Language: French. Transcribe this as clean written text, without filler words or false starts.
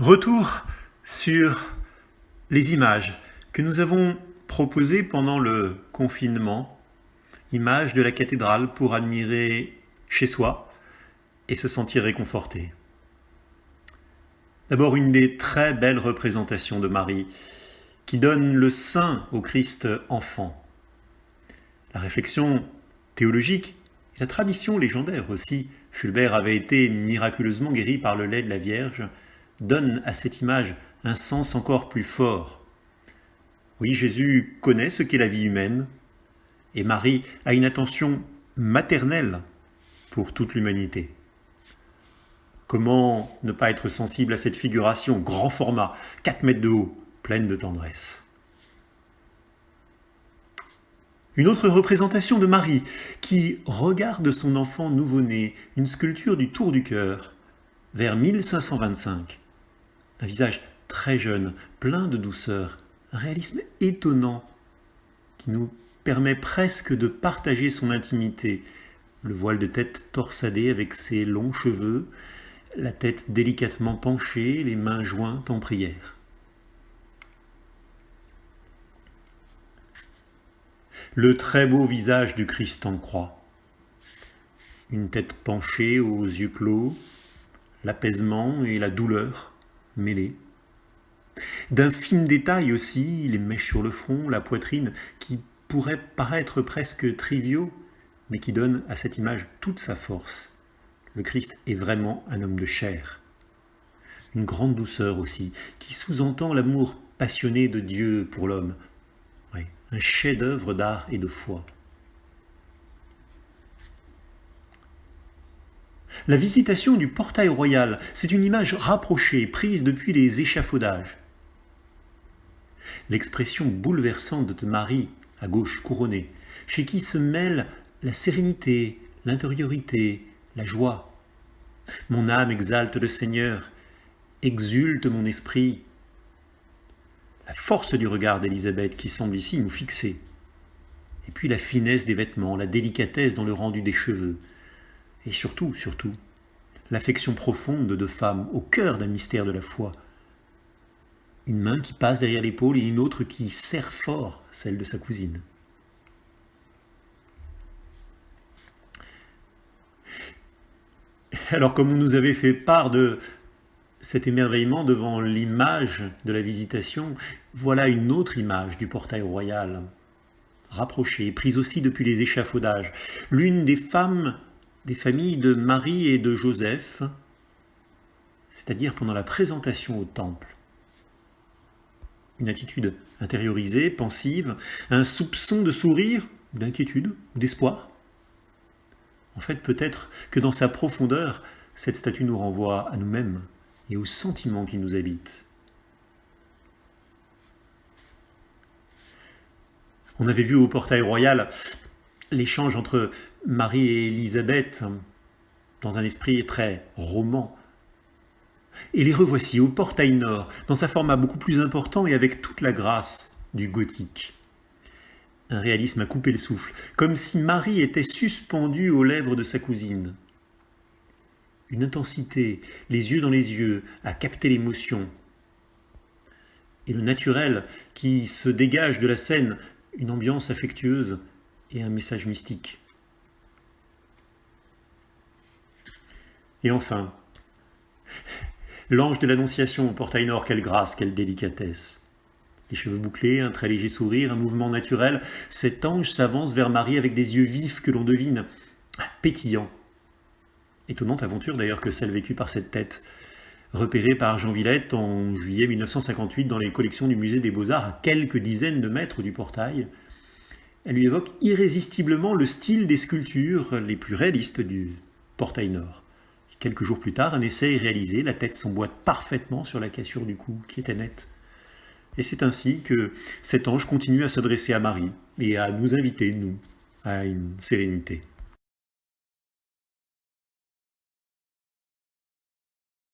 Retour sur les images que nous avons proposées pendant le confinement, images de la cathédrale pour admirer chez soi et se sentir réconforté. D'abord, une des très belles représentations de Marie qui donne le sein au Christ enfant. La réflexion théologique et la tradition légendaire aussi, Fulbert avait été miraculeusement guéri par le lait de la Vierge, donne à cette image un sens encore plus fort. Oui, Jésus connaît ce qu'est la vie humaine, et Marie a une attention maternelle pour toute l'humanité. Comment ne pas être sensible à cette figuration, grand format, 4 mètres de haut, pleine de tendresse. Une autre représentation de Marie qui regarde son enfant nouveau-né, une sculpture du Tour du Cœur, vers 1525. Un visage très jeune, plein de douceur, un réalisme étonnant qui nous permet presque de partager son intimité. Le voile de tête torsadé avec ses longs cheveux, la tête délicatement penchée, les mains jointes en prière. Le très beau visage du Christ en croix. Une tête penchée aux yeux clos, l'apaisement et la douleur mêlés. D'infimes détails aussi, les mèches sur le front, la poitrine, qui pourraient paraître presque triviaux, mais qui donnent à cette image toute sa force. Le Christ est vraiment un homme de chair. Une grande douceur aussi, qui sous-entend l'amour passionné de Dieu pour l'homme. Oui, un chef-d'œuvre d'art et de foi. La visitation du portail royal, c'est une image rapprochée, prise depuis les échafaudages. L'expression bouleversante de Marie, à gauche couronnée, chez qui se mêlent la sérénité, l'intériorité, la joie. Mon âme exalte le Seigneur, exulte mon esprit. La force du regard d'Élisabeth qui semble ici nous fixer. Et puis la finesse des vêtements, la délicatesse dans le rendu des cheveux. Et surtout, l'affection profonde de deux femmes au cœur d'un mystère de la foi. Une main qui passe derrière l'épaule et une autre qui serre fort celle de sa cousine. Alors, comme on nous avait fait part de cet émerveillement devant l'image de la visitation, voilà une autre image du portail royal, rapprochée, prise aussi depuis les échafaudages. L'une des femmes des familles de Marie et de Joseph, c'est-à-dire pendant la présentation au temple. Une attitude intériorisée, pensive, un soupçon de sourire, d'inquiétude ou d'espoir. En fait, peut-être que dans sa profondeur, cette statue nous renvoie à nous-mêmes et aux sentiments qui nous habitent. On avait vu au portail royal l'échange entre Marie et Élisabeth dans un esprit très roman. Et les revoici au portail nord, dans un format beaucoup plus important et avec toute la grâce du gothique. Un réalisme à couper le souffle, comme si Marie était suspendue aux lèvres de sa cousine. Une intensité, les yeux dans les yeux, à capter l'émotion. Et le naturel qui se dégage de la scène, une ambiance affectueuse et un message mystique. Et enfin, l'ange de l'Annonciation au portail nord, quelle grâce, quelle délicatesse. Les cheveux bouclés, un très léger sourire, un mouvement naturel, cet ange s'avance vers Marie avec des yeux vifs que l'on devine, pétillants. Étonnante aventure d'ailleurs que celle vécue par cette tête, repérée par Jean Villette en juillet 1958 dans les collections du musée des Beaux-Arts à quelques dizaines de mètres du portail. Elle lui évoque irrésistiblement le style des sculptures les plus réalistes du portail nord. Quelques jours plus tard, un essai est réalisé, la tête s'emboîte parfaitement sur la cassure du cou, qui était nette. Et c'est ainsi que cet ange continue à s'adresser à Marie et à nous inviter, nous, à une sérénité.